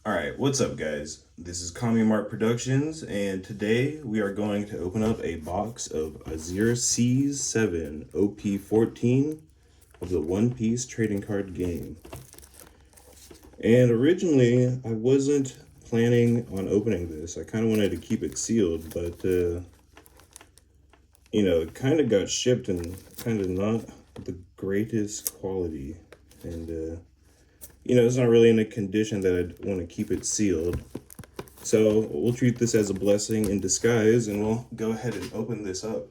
Alright, what's up guys? This is Mart Productions, and today we are going to open up a box of Azure C7 OP14 of the One Piece trading card game. And originally, I wasn't planning on opening this. I kind of wanted to keep it sealed, but, it kind of got shipped and kind of not the greatest quality. And, it's not really in a condition that I'd want to keep it sealed. So we'll treat this as a blessing in disguise, and we'll go ahead and open this up.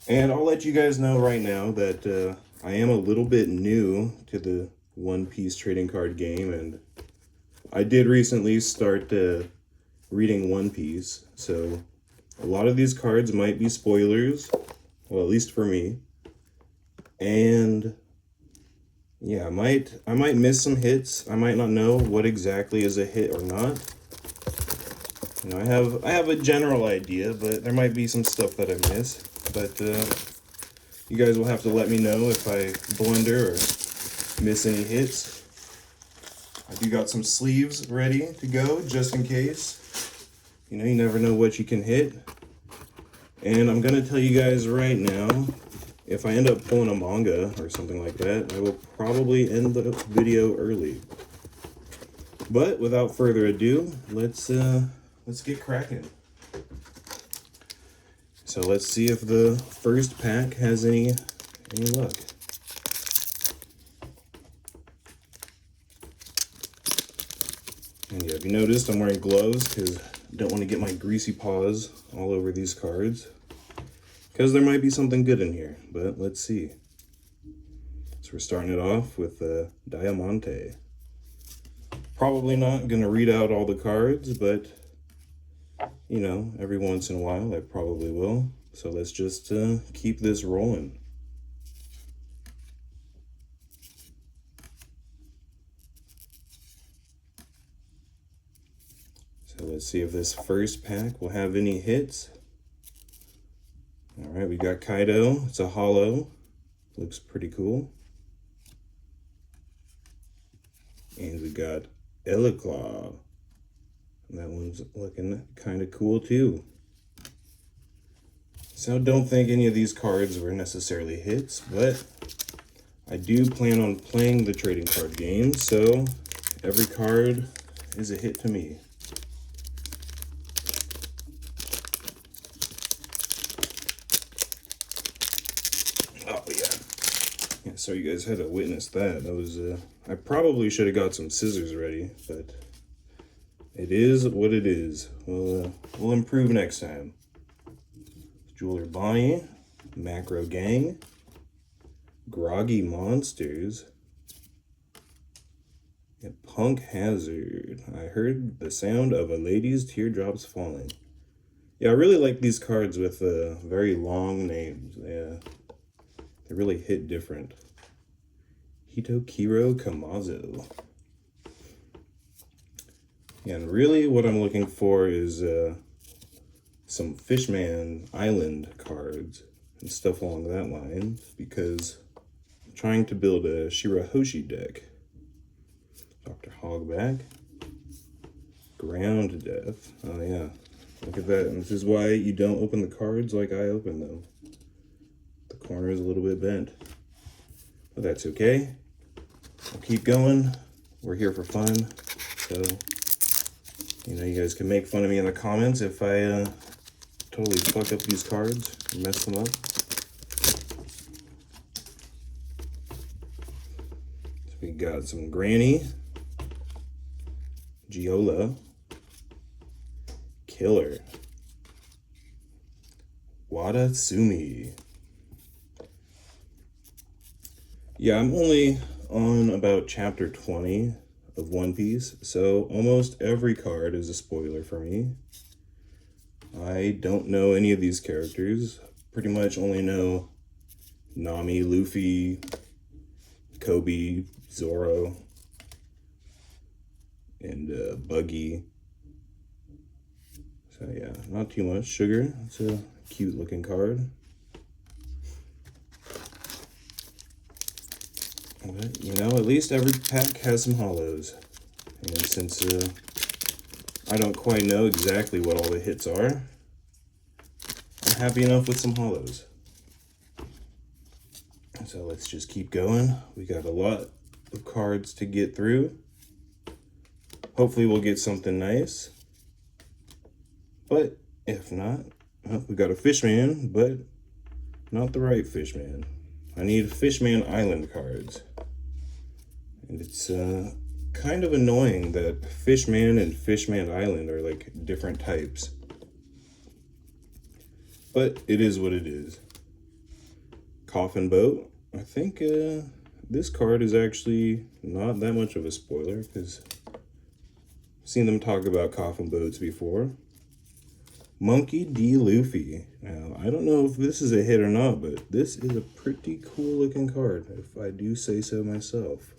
And I'll let you guys know right now that I am a little bit new to the One Piece trading card game, and I did recently start reading One Piece, so a lot of these cards might be spoilers, well, at least for me. And yeah, I might miss some hits. I might not know what exactly is a hit or not. I have a general idea, but there might be some stuff that I miss. But you guys will have to let me know if I blunder or miss any hits. I do got some sleeves ready to go just in case. You never know what you can hit. And I'm gonna tell you guys right now, if I end up pulling a manga or something like that, I will probably end the video early. But without further ado, let's get cracking. So let's see if the first pack has any luck. And yeah, if you noticed, I'm wearing gloves because I don't want to get my greasy paws all over these cards. Because there might be something good in here, but let's see. So we're starting it off with Diamante. Probably not going to read out all the cards, but, every once in a while I probably will. So let's just keep this rolling. So let's see if this first pack will have any hits. All right, we got Kaido. It's a holo. Looks pretty cool. And we got Elaclaw. That one's looking kind of cool too. So don't think any of these cards were necessarily hits, but I do plan on playing the trading card game, so every card is a hit to me. Oh yeah, so you guys had to witness that. That was I probably should have got some scissors ready, but it is what it is. We'll improve next time. Jeweler Bonnie, Macro Gang, Groggy Monsters, and Punk Hazard. I heard the sound of a lady's teardrops falling. Yeah, I really like these cards with very long names. Yeah. They really hit different. Hitokiro Kamazo. And really what I'm looking for is some Fishman Island cards and stuff along that line, because I'm trying to build a Shirahoshi deck. Dr. Hogback. Ground Death. Oh yeah, look at that. And this is why you don't open the cards like I open them. The corner is a little bit bent, but that's okay. I'll keep going. We're here for fun, so you guys can make fun of me in the comments if I totally fuck up these cards and mess them up. So we got some Granny, Giola, Killer, Wadatsumi. Yeah, I'm only on about chapter 20 of One Piece, so almost every card is a spoiler for me. I don't know any of these characters. Pretty much only know Nami, Luffy, Kobe, Zoro, and Buggy. So yeah, not too much. Sugar, it's a cute looking card. But, at least every pack has some holos. And since I don't quite know exactly what all the hits are, I'm happy enough with some holos. So let's just keep going. We got a lot of cards to get through. Hopefully we'll get something nice. But if not, well, we got a Fishman, but not the right Fishman. I need Fishman Island cards. And it's kind of annoying that Fishman and Fishman Island are like different types. But it is what it is. Coffin Boat. I think this card is actually not that much of a spoiler because I've seen them talk about coffin boats before. Monkey D. Luffy. Now, I don't know if this is a hit or not, but this is a pretty cool looking card, if I do say so myself.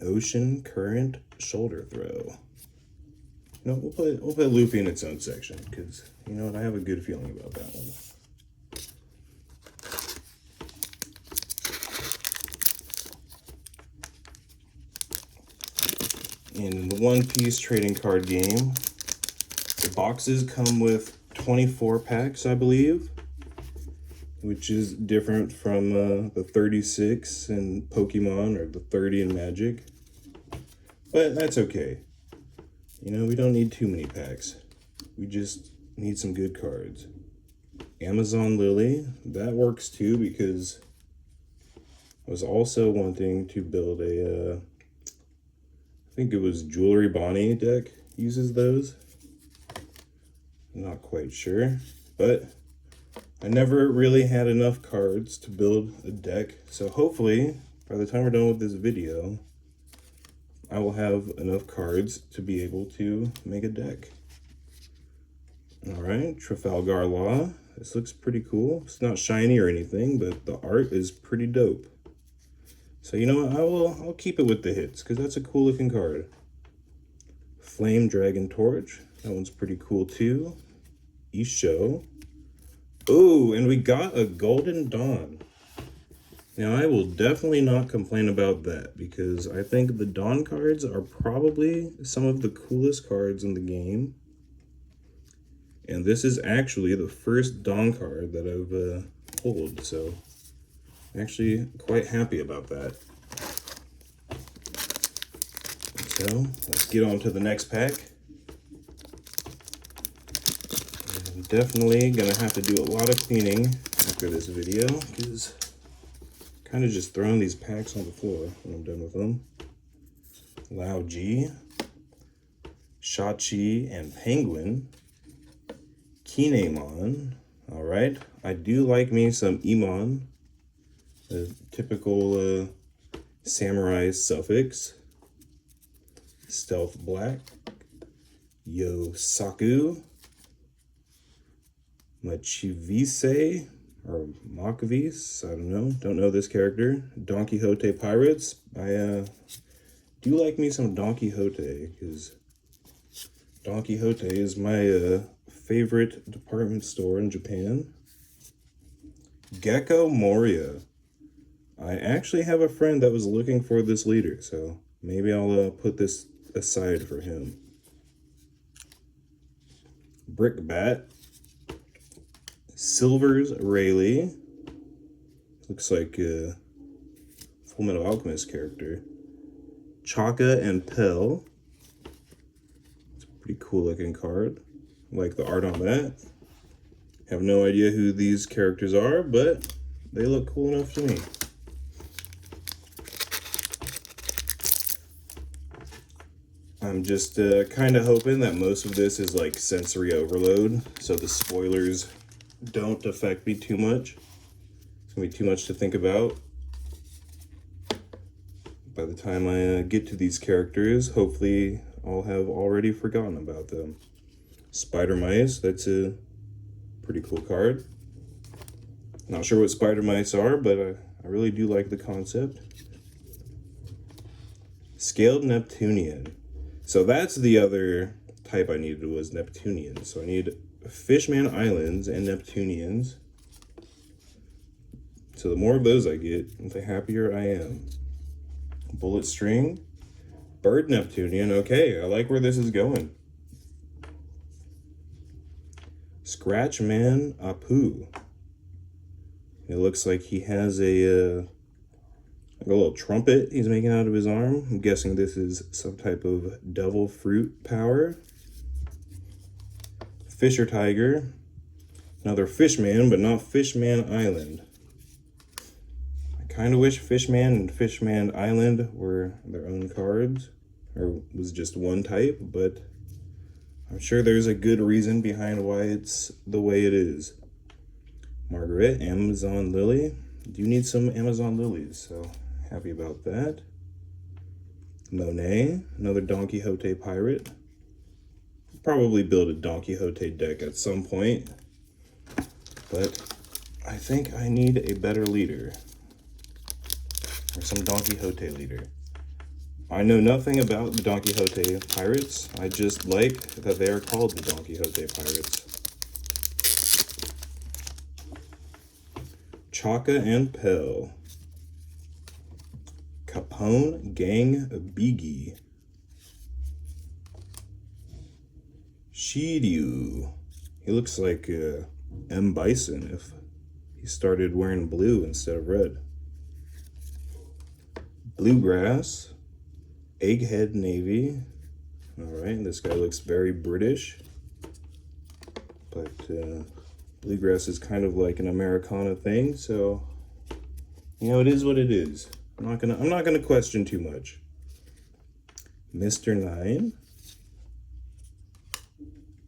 Ocean Current Shoulder Throw. No, we'll put Luffy in its own section, because, you know what, I have a good feeling about that one. In the One Piece trading card game, the boxes come with 24 packs, I believe, which is different from the 36 in Pokemon or the 30 in Magic. But that's okay. You know, we don't need too many packs. We just need some good cards. Amazon Lily, that works too because I was also wanting to build a, I think it was Jewelry Bonnie deck uses those. I'm not quite sure, but I never really had enough cards to build a deck. So hopefully, by the time we're done with this video, I will have enough cards to be able to make a deck. All right, Trafalgar Law. This looks pretty cool. It's not shiny or anything, but the art is pretty dope. So you know what, I'll keep it with the hits because that's a cool looking card. Flame Dragon Torch. That one's pretty cool too. Isho. Oh, and we got a Golden Dawn. Now, I will definitely not complain about that because I think the Dawn cards are probably some of the coolest cards in the game. And this is actually the first Dawn card that I've pulled, so I'm actually quite happy about that. So, let's get on to the next pack. I'm definitely gonna have to do a lot of cleaning after this video because kind of just throwing these packs on the floor when I'm done with them. Lao G, Shachi and Penguin, Kinemon. All right, I do like me some Emon, the typical samurai suffix. Stealth Black, Yosaku, Machivise, or Machvis, I don't know this character. Don Quixote Pirates. I do like me some Don Quixote because Don Quixote is my favorite department store in Japan. Gecko Moria. I actually have a friend that was looking for this leader, so maybe I'll put this aside for him. Brickbat. Silver's Rayleigh. Looks like a Full Metal Alchemist character. Chaka and Pell. It's a pretty cool looking card. I like the art on that. Have no idea who these characters are, but they look cool enough to me. I'm just kind of hoping that most of this is like sensory overload, so the spoilers don't affect me too much. It's gonna be too much to think about. By the time I get to these characters, hopefully I'll have already forgotten about them. Spider Mice, that's a pretty cool card. Not sure what Spider Mice are, but I really do like the concept. Scaled Neptunian. So that's the other type I needed, was Neptunian. So I need Fishman Islands and Neptunians. So the more of those I get, the happier I am. Bullet String, Bird Neptunian. Okay, I like where this is going. Scratchman Apu. It looks like he has a little trumpet he's making out of his arm. I'm guessing this is some type of devil fruit power. Fisher Tiger. Another Fishman, but not Fishman Island. I kind of wish Fishman and Fishman Island were their own cards, or was just one type, but I'm sure there's a good reason behind why it's the way it is. Margaret, Amazon Lily. Do need some Amazon lilies, so happy about that. Monet, another Don Quixote pirate. Probably build a Don Quixote deck at some point, but I think I need a better leader, or some Don Quixote leader. I know nothing about the Don Quixote pirates. I just like that they are called the Don Quixote pirates. Chaka and Pell. Capone Gang Biggie. Shiryu. He looks like M. Bison if he started wearing blue instead of red. Bluegrass. Egghead Navy. Alright, this guy looks very British. But Bluegrass is kind of like an Americana thing, so you know, it is what it is. I'm not gonna question too much. Mr. Nine.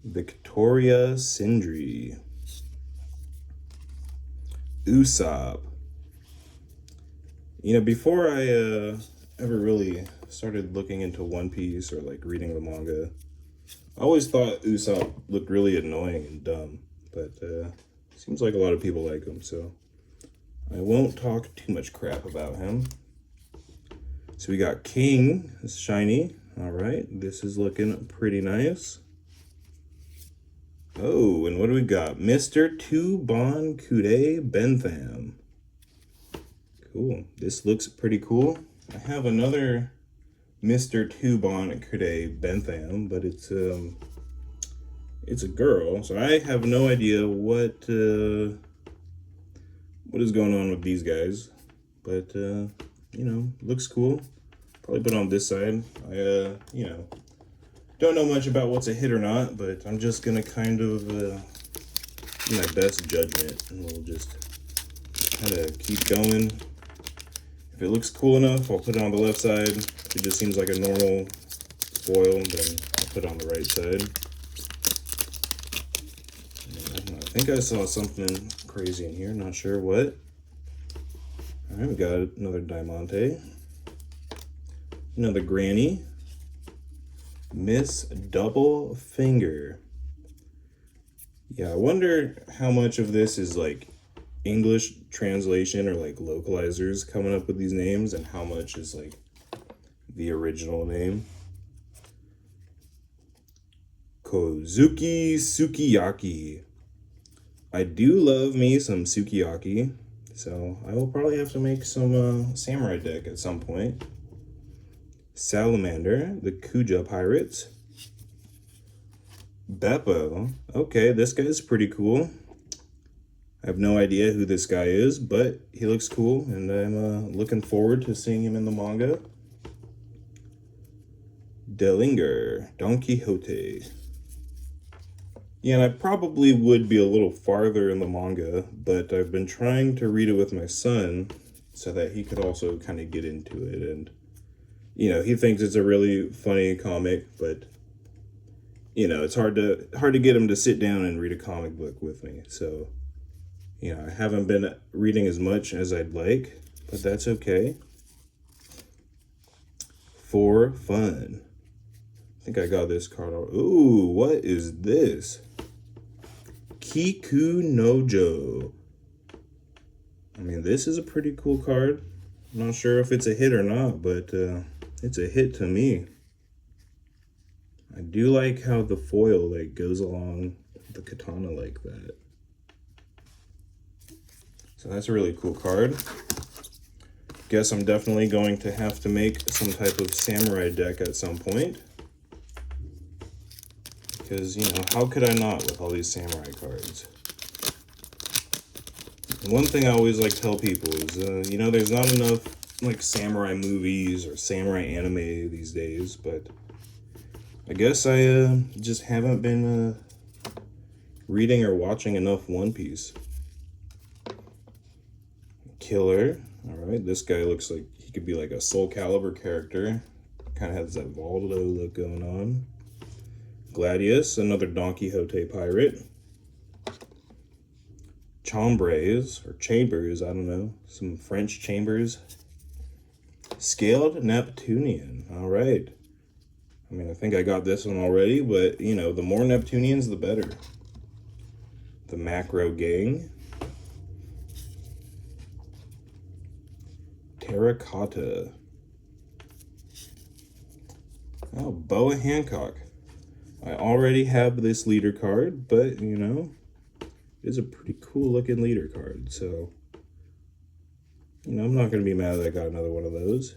Victoria Sindri. Usopp. You know, before I ever really started looking into One Piece or like reading the manga, I always thought Usopp looked really annoying and dumb, but seems like a lot of people like him, so I won't talk too much crap about him. So we got King, it's shiny. All right, this is looking pretty nice. Oh, and what do we got? Mr. Tubon Kude Bentham. Cool, this looks pretty cool. I have another Mr. Tubon Kude Bentham, but it's a girl, so I have no idea what is going on with these guys, but you know, looks cool. Probably put on this side. I you know, don't know much about what's a hit or not, but I'm just gonna kind of do my best judgment, and we'll just kind of keep going. If it looks cool enough, I'll put it on the left side. If it just seems like a normal foil, then I'll put it on the right side. I think I saw something crazy in here, not sure what. All right, we got another Diamante. Another Granny. Miss Double Finger. Yeah, I wonder how much of this is like English translation or like localizers coming up with these names, and how much is like the original name. Kozuki Sukiyaki. I do love me some sukiyaki, so I will probably have to make some samurai deck at some point. Salamander, the Kuja Pirates. Beppo. Okay, this guy's pretty cool. I have no idea who this guy is, but he looks cool, and I'm looking forward to seeing him in the manga. Delinger, Don Quixote. Yeah, and I probably would be a little farther in the manga, but I've been trying to read it with my son so that he could also kind of get into it. And, you know, he thinks it's a really funny comic, but, you know, it's hard to get him to sit down and read a comic book with me. So, you know, I haven't been reading as much as I'd like, but that's okay. For fun. I think I got this card. Ooh, what is this? Kiku Nojo. I mean, this is a pretty cool card. I'm not sure if it's a hit or not, but it's a hit to me. I do like how the foil like goes along the katana like that. So that's a really cool card. guess I'm definitely going to have to make some type of samurai deck at some point. Because, you know, how could I not with all these samurai cards? And one thing I always like to tell people is, you know, there's not enough, like, samurai movies or samurai anime these days, but I guess I just haven't been reading or watching enough One Piece. Killer. Alright, this guy looks like he could be like a Soul Calibur character. Kind of has that Voldo look going on. Gladius, another Don Quixote pirate. Chambres, or Chambers, I don't know. Some French chambers. Scaled Neptunian. Alright. I mean, I think I got this one already, but, you know, the more Neptunians, the better. The Macro Gang. Terracotta. Oh, Boa Hancock. I already have this leader card, but, you know, it's a pretty cool looking leader card, so, you know, I'm not going to be mad that I got another one of those.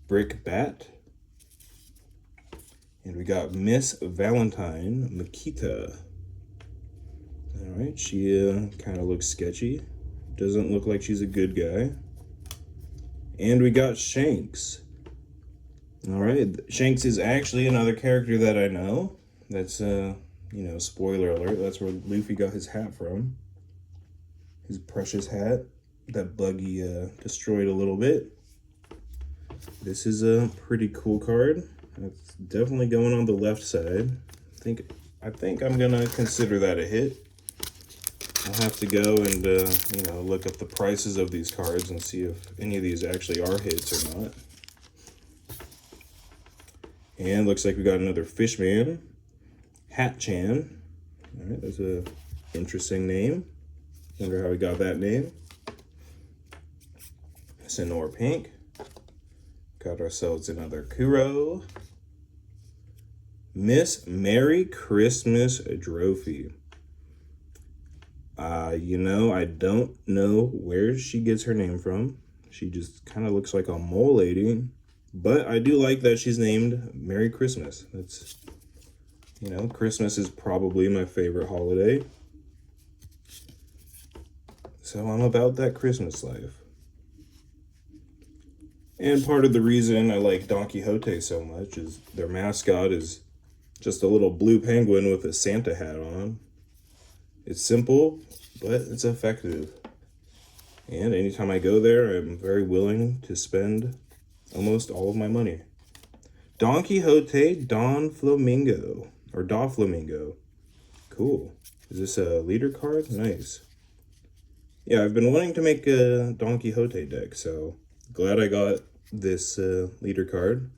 Brick Bat. And we got Miss Valentine Makita. Alright, she kind of looks sketchy. Doesn't look like she's a good guy. And we got Shanks. Alright, Shanks is actually another character that I know. That's, you know, spoiler alert, that's where Luffy got his hat from. His precious hat that Buggy destroyed a little bit. This is a pretty cool card. It's definitely going on the left side. I think I'm gonna consider that a hit. I'll have to go and, you know, look up the prices of these cards and see if any of these actually are hits or not. And looks like we got another Fishman. Hat-chan. Alright, that's a interesting name. Wonder how we got that name. Sinnoh Pink. Got ourselves another Kuro. Miss Merry Christmas Trophy. You know, I don't know where she gets her name from. She just kind of looks like a mole lady. But I do like that she's named Merry Christmas. That's, you know, Christmas is probably my favorite holiday. So I'm about that Christmas life. And part of the reason I like Don Quixote so much is their mascot is just a little blue penguin with a Santa hat on. It's simple, but it's effective. And anytime I go there, I'm very willing to spend almost all of my money. Don Quixote Don Flamingo, or Da Flamingo. Cool. Is this a leader card? Nice. Yeah, I've been wanting to make a Don Quixote deck, so glad I got this leader card.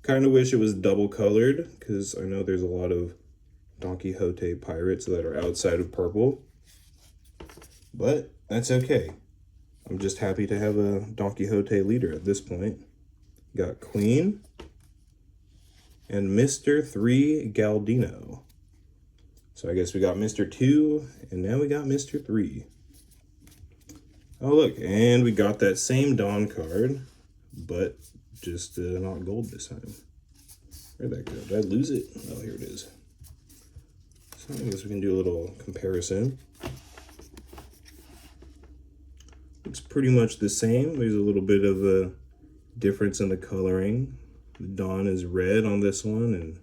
Kind of wish it was double colored, because I know there's a lot of Don Quixote pirates that are outside of purple. But that's okay. I'm just happy to have a Don Quixote leader at this point. Got Queen and Mr. 3 Galdino. So I guess we got Mr. 2 and now we got Mr. 3. Oh look, and we got that same Don card, but just not gold this time. Where'd that go? Did I lose it? Oh, here it is. So I guess we can do a little comparison. It's pretty much the same. There's a little bit of a difference in the coloring. The Dawn is red on this one and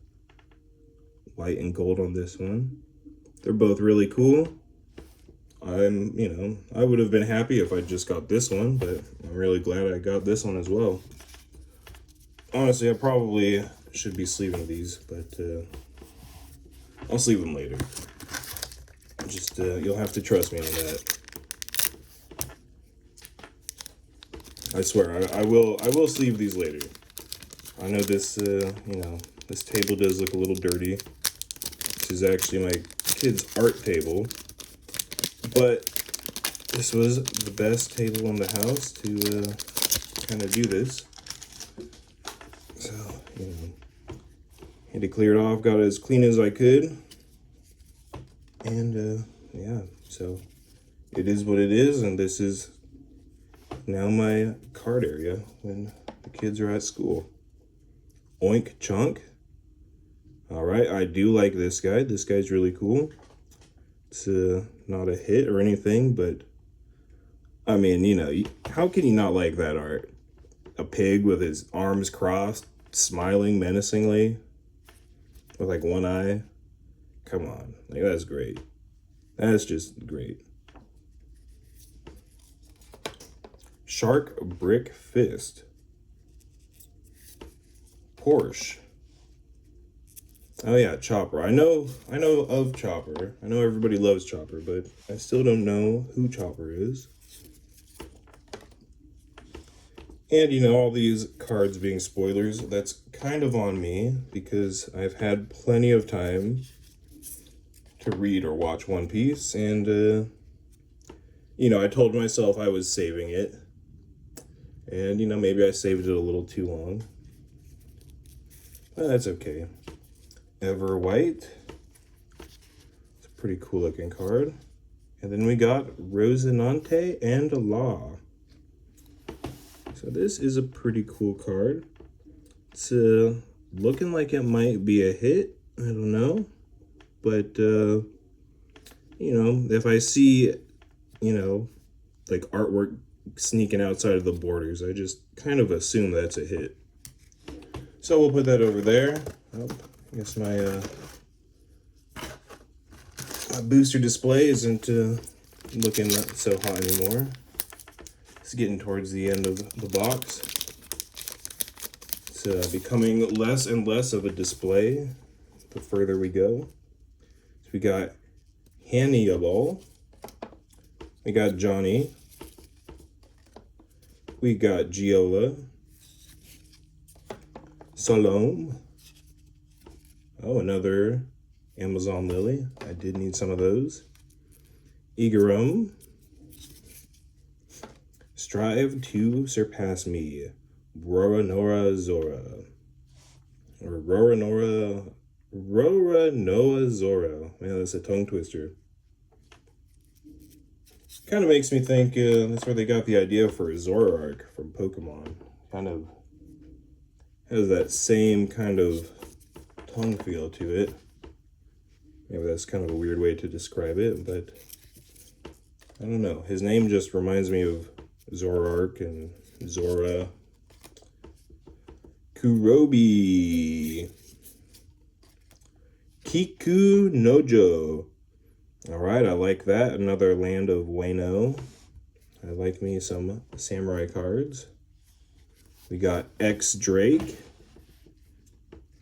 white and gold on this one. They're both really cool. You know, I would have been happy if I just got this one, but I'm really glad I got this one as well. Honestly, I probably should be sleeving these, but I'll sleeve them later. Just, you'll have to trust me on that. I swear, I will sleeve these later. I know this, you know, this table does look a little dirty. This is actually my kid's art table. But this was the best table in the house to kind of do this. So, you know, had to clear it off, got it as clean as I could. And, yeah, so it is what it is, and this is now my card area when the kids are at school. Oink Chunk. All right, I do like this guy. This guy's really cool. It's not a hit or anything, but I mean, you know, how can you not like that art? A pig with his arms crossed, smiling menacingly, with like one eye. Come on, like that's great. That's just great. Shark Brick Fist. Porsche. Oh yeah, Chopper. I know of Chopper. I know everybody loves Chopper, but I still don't know who Chopper is. And you know, all these cards being spoilers, that's kind of on me because I've had plenty of time to read or watch One Piece, and you know, I told myself I was saving it. And you know, maybe I saved it a little too long. But that's okay. Ever White. It's a pretty cool looking card. And then we got Rosinante and Law. So this is a pretty cool card. It's looking like it might be a hit. I don't know. But, you know, if I see, you know, like artwork sneaking outside of the borders, I just kind of assume that's a hit. So we'll put that over there. Oh, I guess my booster display isn't looking so hot anymore. It's getting towards the end of the box. It's becoming less and less of a display the further we go. So we got Hannibal. We got Johnny. We got Giola. Salome. Oh, another Amazon Lily. I did need some of those. Igarum. Strive to Surpass Me. Roronoa Zora. Or Roronoa Zora. Man, that's a tongue twister. Kind of makes me think that's where they got the idea for Zoroark from Pokemon. Kind of has that same kind of tongue feel to it. Maybe that's kind of a weird way to describe it, but I don't know. His name just reminds me of Zoroark and Zora. Kurobi. Kiku Nojo. All right, I like that. Another Land of Wayno. I like me some samurai cards. We got X Drake.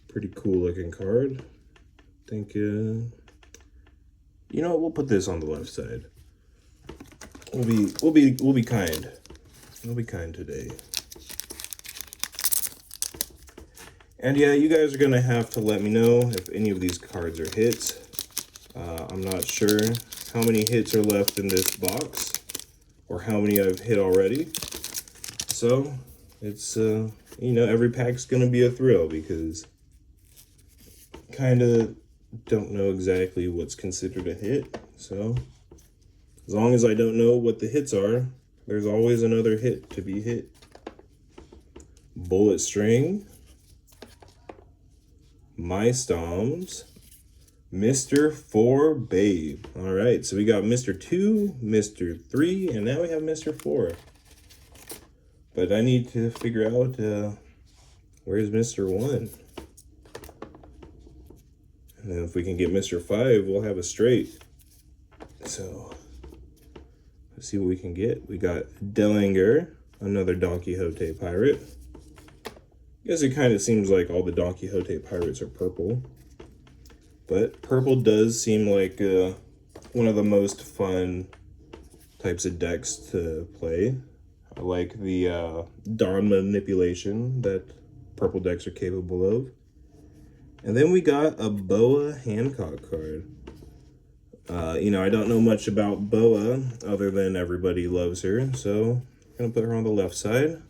Pretty cool looking card. I think, you know what? We'll put this on the left side. We'll be kind. We'll be kind today. And yeah, you guys are gonna have to let me know if any of these cards are hits. I'm not sure how many hits are left in this box or how many I've hit already. So it's, you know, every pack's gonna be a thrill because kind of don't know exactly what's considered a hit. So as long as I don't know what the hits are, there's always another hit to be hit. Bullet String. My Stoms. Mr. 4 Babe. All right, so we got Mr. 2, Mr. 3, and now we have Mr. 4. But I need to figure out where's Mr. 1. And then if we can get Mr. 5, we'll have a straight. So let's see what we can get. We got Dellinger, another Don Quixote pirate. I guess it kind of seems like all the Don Quixote pirates are purple. But purple does seem like one of the most fun types of decks to play. I like the Dawn manipulation that purple decks are capable of. And then we got a Boa Hancock card. You know, I don't know much about Boa other than everybody loves her, so I'm gonna put her on the left side.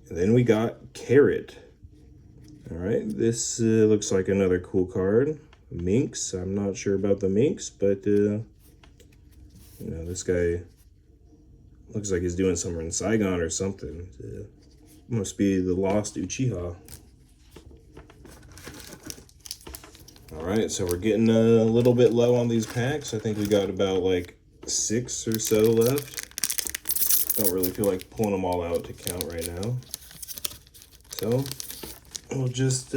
And then we got Carrot. All right, this looks like another cool card. Minx, I'm not sure about the Minx, but you know, this guy Looks like he's doing somewhere in Saigon or something. Must be the lost Uchiha. Alright, so we're getting a little bit low on these packs. I think we got about like 6 or so left. Don't really feel like pulling them all out to count right now. So we'll just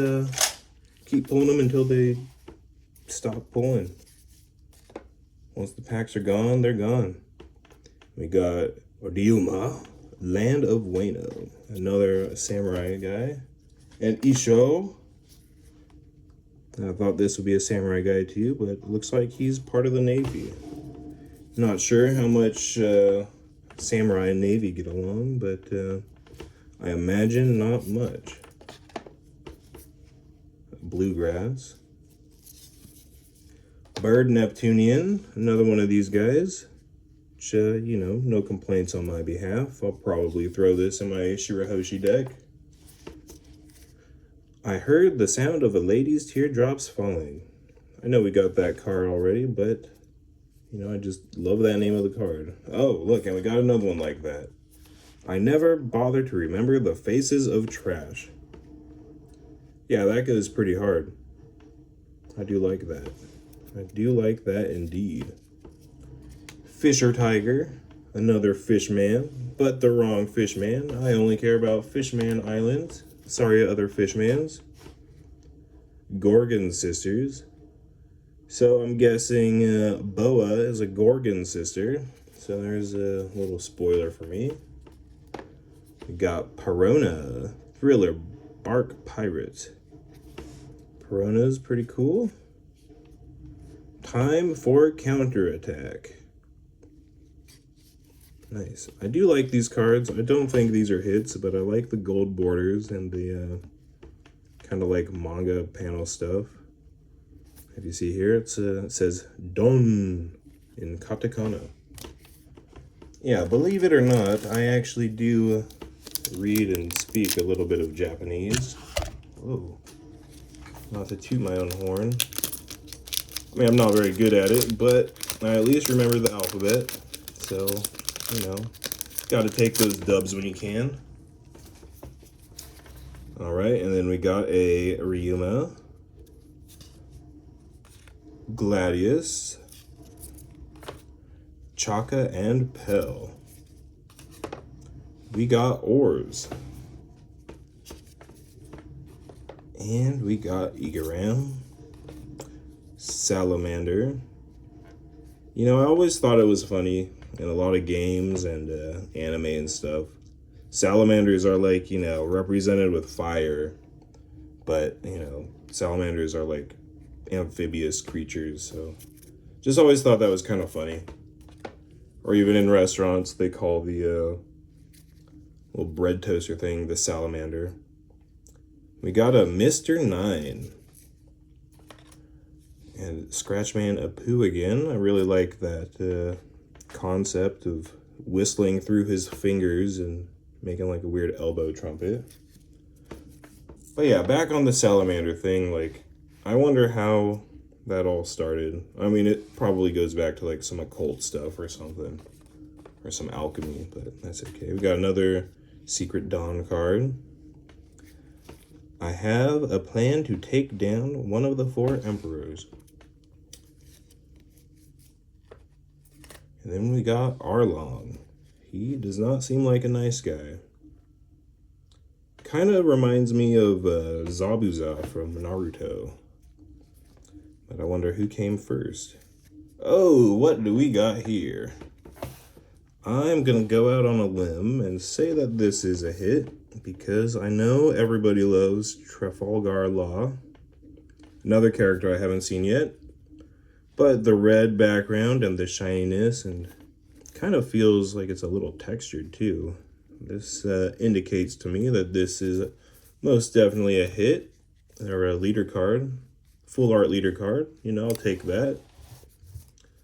keep pulling them until they stop pulling. Once the packs are gone, they're gone. We got Ryuma, Land of Wano, another samurai guy. And Isho. I thought this would be a samurai guy too, but it looks like he's part of the Navy. Not sure how much samurai and Navy get along, but I imagine not much. Bluegrass. Bird Neptunian, another one of these guys. Which, you know, no complaints on my behalf. I'll probably throw this in my Shirahoshi deck. I heard the sound of a lady's teardrops falling. I know we got that card already, but, you know, I just love that name of the card. Oh, look, and we got another one like that. I never bother to remember the faces of trash. Yeah, that goes pretty hard. I do like that. I do like that indeed. Fisher Tiger, another Fishman, but the wrong Fishman. I only care about Fishman Island. Sorry, other Fishmans. Gorgon Sisters. So I'm guessing Boa is a Gorgon sister. So there's a little spoiler for me. We got Perona, Thriller Bark Pirate. Perona's pretty cool. Time for Counterattack. Nice. I do like these cards. I don't think these are hits, but I like the gold borders and the kind of like manga panel stuff. If you see here, it says Don in katakana. Yeah, believe it or not, I actually do read and speak a little bit of Japanese. Whoa. Not to toot my own horn. I mean, I'm not very good at it, but I at least remember the alphabet. So, you know, got to take those dubs when you can. All right, and then we got a Ryuma, Gladius, Chaka, and Pell. We got Oars. And we got Igaram, Salamander. You know, I always thought it was funny in a lot of games and anime and stuff. Salamanders are like, you know, represented with fire, but, you know, salamanders are like amphibious creatures, so just always thought that was kind of funny. Or even in restaurants, they call the little bread toaster thing the salamander. We got a Mr. 9. And Scratchman Apu again. I really like that concept of whistling through his fingers and making like a weird elbow trumpet. But yeah, back on the salamander thing, like, I wonder how that all started. I mean, it probably goes back to like some occult stuff or something. Or some alchemy, but that's okay. We got another Secret Dawn card. I have a plan to take down one of the 4 emperors. And then we got Arlong. He does not seem like a nice guy. Kind of reminds me of Zabuza from Naruto. But I wonder who came first. Oh, what do we got here? I'm going to go out on a limb and say that this is a hit, because I know everybody loves Trafalgar Law. Another character I haven't seen yet. But the red background and the shininess, and kind of feels like it's a little textured too. This indicates to me that this is most definitely a hit, or a leader card. Full art leader card. You know, I'll take that.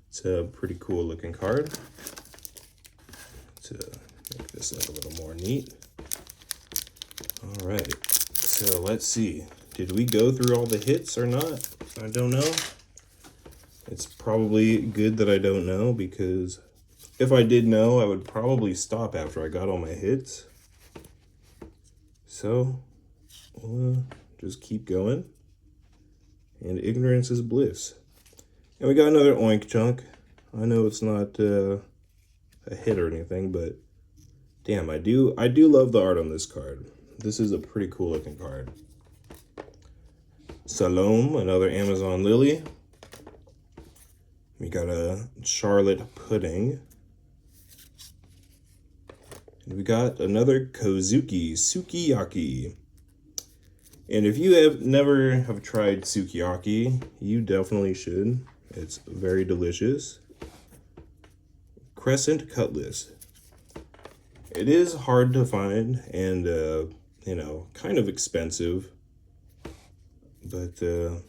It's a pretty cool looking card. To make this look a little more neat. All right, so let's see. Did we go through all the hits or not? I don't know. It's probably good that I don't know, because If I did know, I would probably stop after I got all my hits. So, we'll just keep going. And ignorance is bliss. And we got another oink chunk. I know it's not a hit or anything, but damn, I do love the art on this card. This is a pretty cool looking card. Salome, another Amazon Lily. We got a Charlotte Pudding. And we got another Kozuki Sukiyaki. And if you have never tried sukiyaki, you definitely should. It's very delicious. Crescent Cutlass. It is hard to find and, you know, kind of expensive. But, you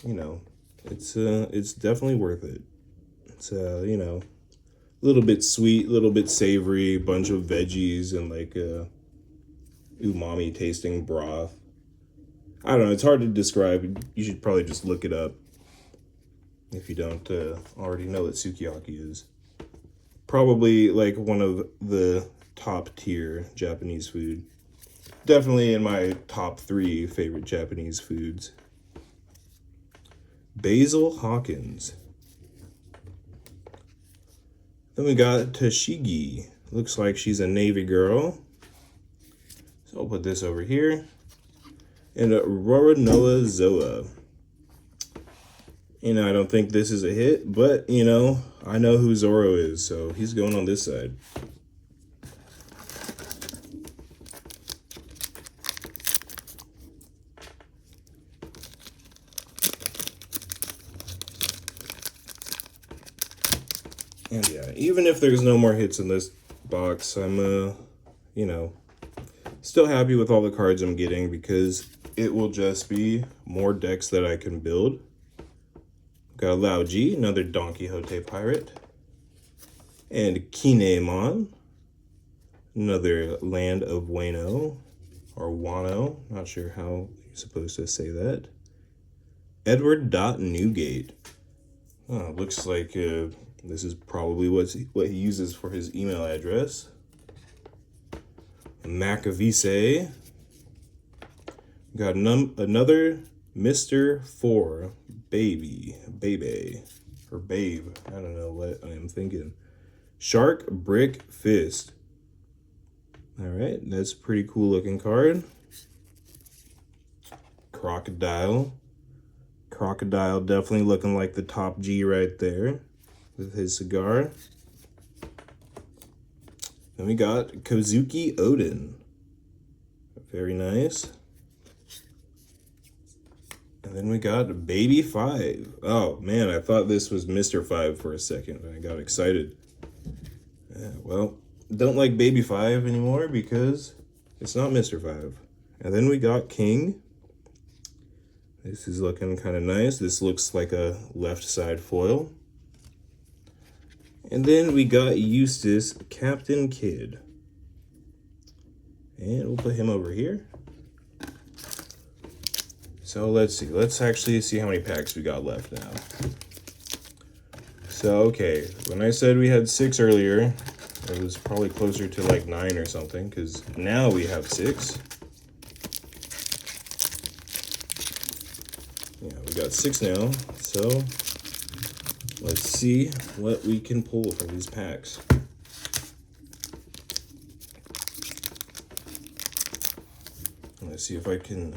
know, it's definitely worth it. It's, you know, a little bit sweet, a little bit savory, bunch of veggies and like umami tasting broth. I don't know, it's hard to describe. You should probably just look it up if you don't already know what sukiyaki is. Probably like one of the top tier Japanese food. Definitely in my top 3 favorite Japanese foods. Basil Hawkins. Then we got Tashigi. Looks like she's a Navy girl. So I'll put this over here. And Roronoa Zoa. You know, I don't think this is a hit, but, you know, I know who Zoro is, so he's going on this side. And yeah, even if there's no more hits in this box, I'm, you know, still happy with all the cards I'm getting because it will just be more decks that I can build. Got Lao Ji, another Don Quixote pirate. And Kinemon, another Land of Wano, or Wano, not sure how you're supposed to say that. Edward Newgate. Oh, looks like this is probably what he uses for his email address. Macavise. Got another Mr. 4 baby, or babe. I don't know what I am thinking. Shark Brick Fist. All right, that's a pretty cool looking card. Crocodile. Crocodile definitely looking like the top G right there with his cigar. Then we got Kozuki Odin. Very nice. And then we got Baby 5. Oh, man, I thought this was Mr. 5 for a second. I got excited. Well, don't like Baby 5 anymore because it's not Mr. 5. And then we got King. This is looking kind of nice. This looks like a left side foil. And then we got Eustace, Captain Kidd. And we'll put him over here. So let's see. Let's actually see how many packs we got left now. So, okay. When I said we had 6 earlier, it was probably closer to like 9 or something, because now we have 6. Yeah, we got 6 now. So, let's see what we can pull from these packs. Let's see if I can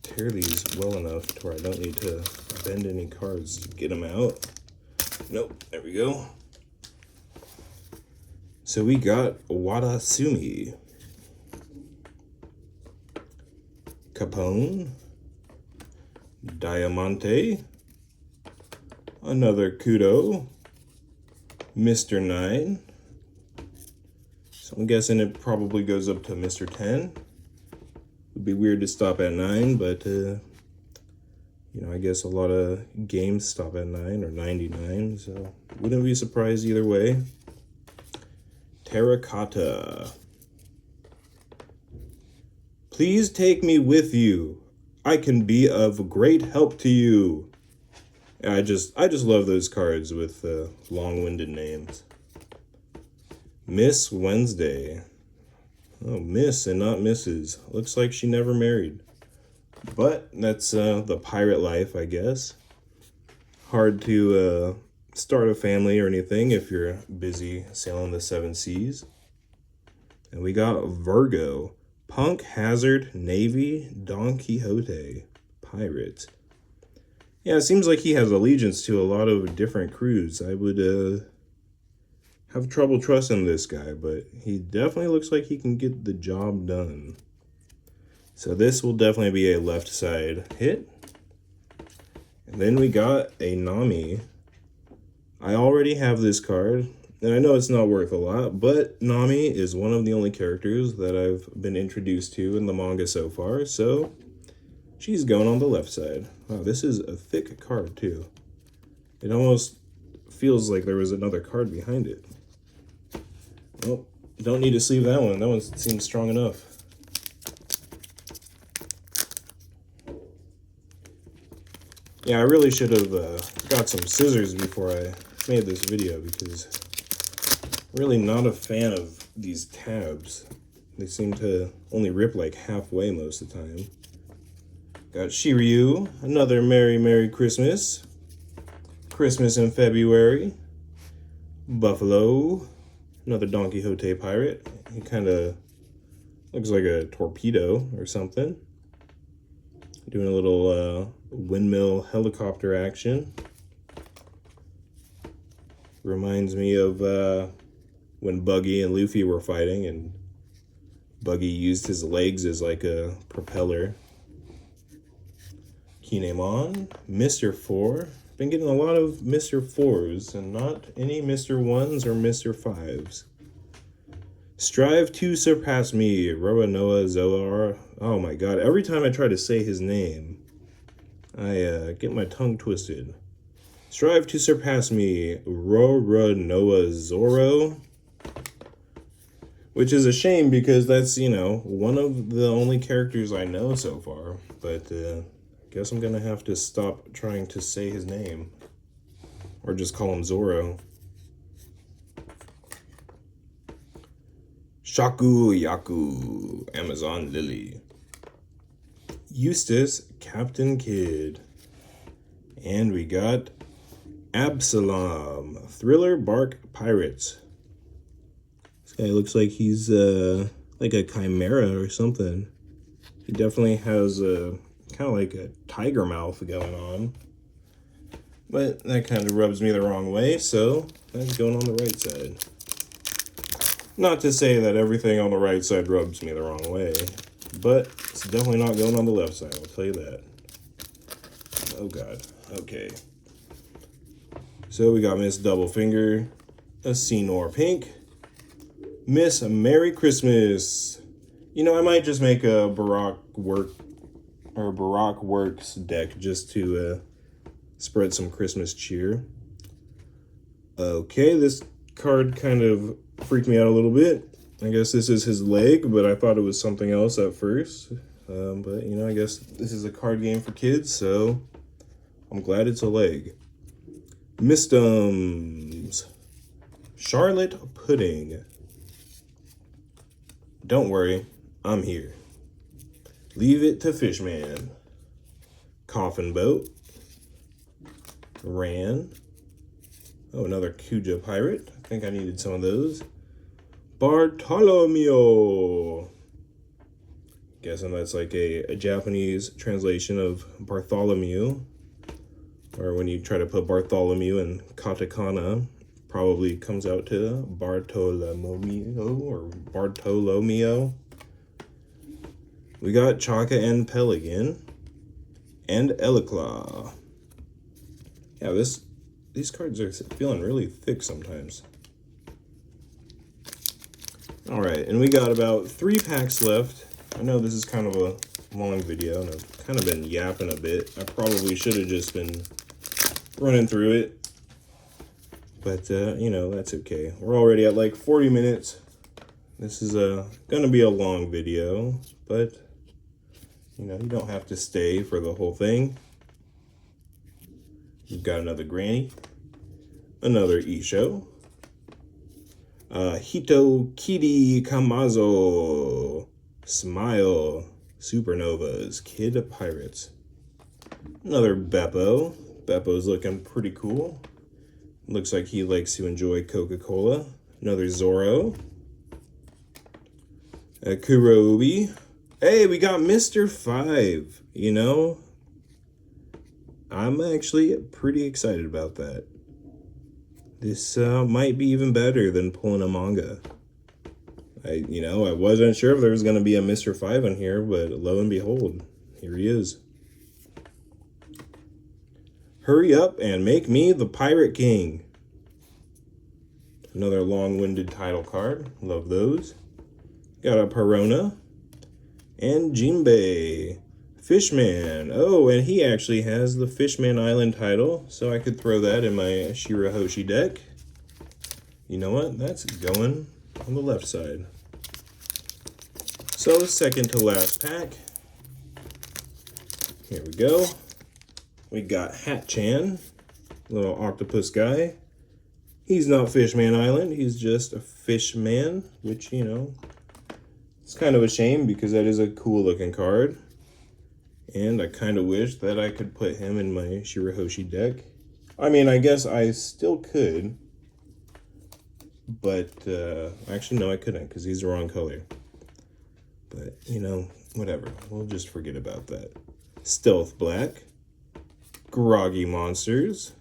tear these well enough to where I don't need to bend any cards to get them out. Nope, there we go. So we got Wadasumi, Capone, Diamante, another Kudo, Mr. 9. So I'm guessing it probably goes up to Mr. 10. Would be weird to stop at 9, but you know, I guess a lot of games stop at 9 or 99, so wouldn't be surprised either way. Terracotta. Please take me with you. I can be of great help to you. I just love those cards with long-winded names. Miss Wednesday. Oh, Miss and not Mrs. Looks like she never married. But that's the pirate life, I guess. Hard to start a family or anything if you're busy sailing the seven seas. And we got Virgo. Punk, Hazard, Navy, Don Quixote, Pirate. Yeah, it seems like he has allegiance to a lot of different crews. I would have trouble trusting this guy, but he definitely looks like he can get the job done. So this will definitely be a left side hit. And then we got a Nami. I already have this card, and I know it's not worth a lot, but Nami is one of the only characters that I've been introduced to in the manga so far, so she's going on the left side. Wow, this is a thick card too. It almost feels like there was another card behind it. Well, don't need to sleeve that one. That one seems strong enough. Yeah, I really should have got some scissors before I made this video because I'm really not a fan of these tabs. They seem to only rip like halfway most of the time. Got Shiryu, another Merry Christmas. Christmas in February. Buffalo, another Don Quixote pirate. He kind of looks like a torpedo or something. Doing a little windmill helicopter action. Reminds me of when Buggy and Luffy were fighting and Buggy used his legs as like a propeller. Kinemon, Mr. 4. Been getting a lot of Mr. 4s and not any Mr. 1s or Mr. 5s. Strive to surpass me, Roanoa Zoar. Oh my god, every time I try to say his name, I get my tongue twisted. Strive to surpass me, Roanoa Zoro. Which is a shame because that's, you know, one of the only characters I know so far. But guess I'm gonna have to stop trying to say his name. Or just call him Zoro. Shaku Yaku, Amazon Lily. Eustace, Captain Kidd. And we got Absalom, Thriller Bark Pirates. This guy looks like he's like a chimera or something. He definitely has a kind of like a tiger mouth going on. But that kind of rubs me the wrong way, so that's going on the right side. Not to say that everything on the right side rubs me the wrong way, but it's definitely not going on the left side, I'll tell you that. Oh god, okay. So we got Miss Doublefinger, a Senor Pink, Miss Merry Christmas. You know, I might just make a Baroque Works deck just to spread some Christmas cheer. Okay, this card kind of freaked me out a little bit. I guess this is his leg, but I thought it was something else at first. But, you know, I guess this is a card game for kids, so I'm glad it's a leg. Mistums. Charlotte Pudding. Don't worry, I'm here. Leave it to Fishman. Coffin Boat. Ran. Oh, another Kuja pirate. I think I needed some of those. Bartolomeo. Guessing that's like a Japanese translation of Bartholomew. Or when you try to put Bartholomew in katakana, probably comes out to Bartolomeo or Bartolomeo. We got Chaka and Pelican. And Eliclaw. Yeah, these cards are feeling really thick sometimes. All right, and we got about 3 packs left. I know this is kind of a long video, and I've kind of been yapping a bit. I probably should have just been running through it. But, you know, that's okay. We're already at like 40 minutes. This is going to be a long video, but, you know, you don't have to stay for the whole thing. We've got another Granny, another Isho, Hito Kiri Kamazo, Smile, Supernovas, Kid Pirates. Another Beppo. Beppo's looking pretty cool. Looks like he likes to enjoy Coca-Cola. Another Zoro. A Kurobi. Hey, we got Mr. 5. You know, I'm actually pretty excited about that. This might be even better than pulling a manga. I wasn't sure if there was going to be a Mr. 5 in here, but lo and behold, here he is. Hurry up and make me the Pirate King. Another long-winded title card. Love those. Got a Perona. And Jinbei. Fishman. Oh, and he actually has the Fishman Island title, so I could throw that in my Shirahoshi deck. You know what? That's going on the left side. So, second to last pack. Here we go. We got Hat-chan, little octopus guy. He's not Fishman Island, he's just a Fishman, which, you know, it's kind of a shame because that is a cool looking card. And I kind of wish that I could put him in my Shirahoshi deck. I mean, I guess I still could. But, actually, no, I couldn't because he's the wrong color. But, you know, whatever. We'll just forget about that. Stealth Black. Groggy Monsters.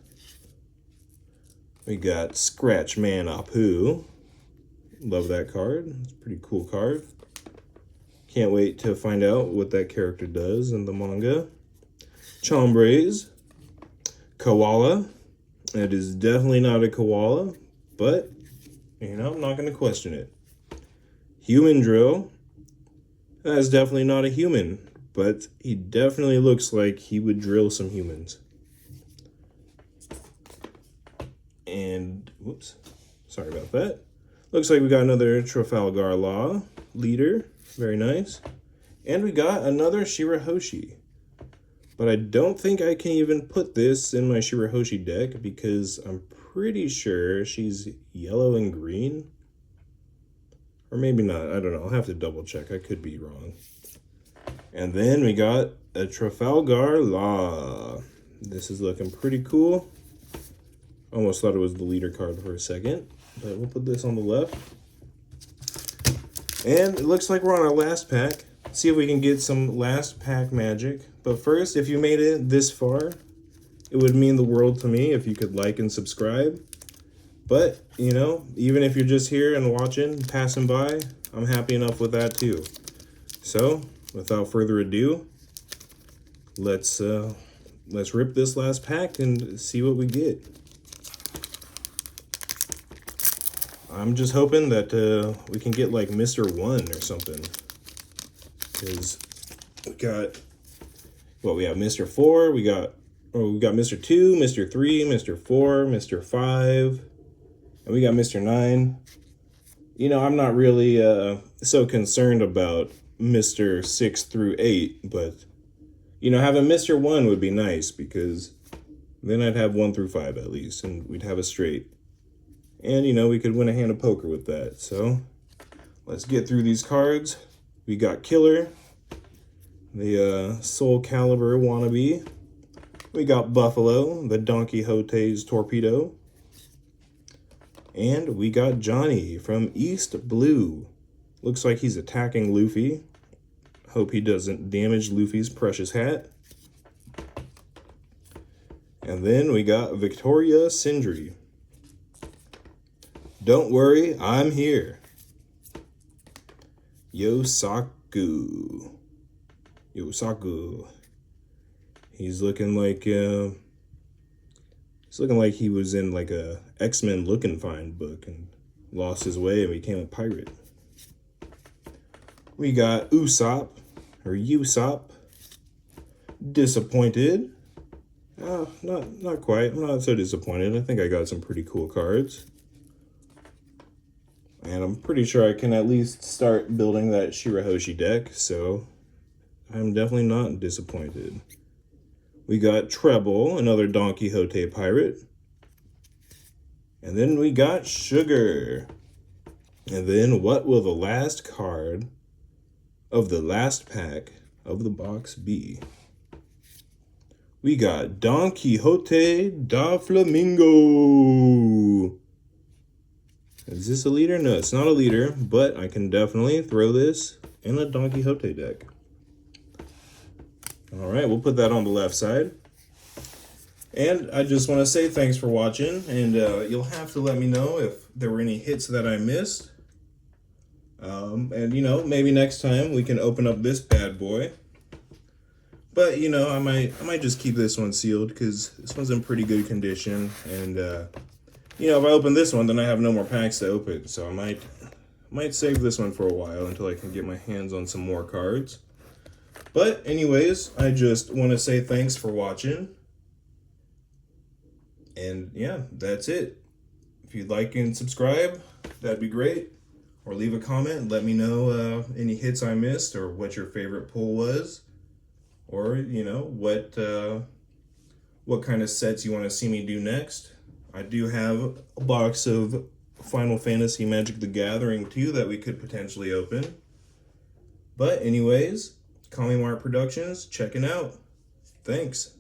We got Scratch Man Apu. Love that card. It's a pretty cool card. Can't wait to find out what that character does in the manga. Chombres. Koala. It is definitely not a koala, but, you know, I'm not going to question it. Human Drill. That is definitely not a human, but he definitely looks like he would drill some humans. And, whoops, sorry about that. Looks like we got another Trafalgar Law leader. Very nice. And we got another Shirahoshi. But I don't think I can even put this in my Shirahoshi deck because I'm pretty sure she's yellow and green. Or maybe not. I don't know. I'll have to double check. I could be wrong. And then we got a Trafalgar Law. This is looking pretty cool. Almost thought it was the leader card for a second. But we'll put this on the left. And it looks like we're on our last pack. See if we can get some last pack magic. But first, if you made it this far, it would mean the world to me if you could like and subscribe. But, you know, even if you're just here and watching, passing by, I'm happy enough with that too. So, without further ado, let's rip this last pack and see what we get. I'm just hoping that we can get like Mr. 1 or something. Because we got, well, we have Mr. 4, we got Mr. 2, Mr. 3, Mr. 4, Mr. 5, and we got Mr. 9. You know, I'm not really so concerned about Mr. 6 through 8, but, you know, having Mr. 1 would be nice because then I'd have 1 through 5 at least, and we'd have a straight. And, you know, we could win a hand of poker with that. So, let's get through these cards. We got Killer, the Soul Calibur wannabe. We got Buffalo, the Don Quixote's torpedo. And we got Johnny from East Blue. Looks like he's attacking Luffy. Hope he doesn't damage Luffy's precious hat. And then we got Victoria Sindri. Don't worry, I'm here. Yosaku. He's looking like he was in like a X-Men Look and Find book and lost his way and became a pirate. We got Usopp, or Usopp. Disappointed. Not quite. I'm not so disappointed. I think I got some pretty cool cards. And I'm pretty sure I can at least start building that Shirahoshi deck, so I'm definitely not disappointed. We got Treble, another Don Quixote pirate. And then we got Sugar. And then what will the last card of the last pack of the box be? We got Don Quixote da Flamingo. Is this a leader? No, it's not a leader, but I can definitely throw this in a Don Quixote deck. All right, we'll put that on the left side. And I just want to say thanks for watching, and you'll have to let me know if there were any hits that I missed. And, you know, maybe next time we can open up this bad boy. But, you know, I might just keep this one sealed because this one's in pretty good condition. And, you know, if I open this one, then I have no more packs to open. So I might save this one for a while until I can get my hands on some more cards. But anyways, I just want to say thanks for watching. And yeah, that's it. If you'd like and subscribe, that'd be great. Or leave a comment and let me know any hits I missed or what your favorite pull was. Or, you know, what kind of sets you want to see me do next. I do have a box of Final Fantasy Magic the Gathering 2 that we could potentially open. But anyways, Commie Mart Productions, checking out. Thanks.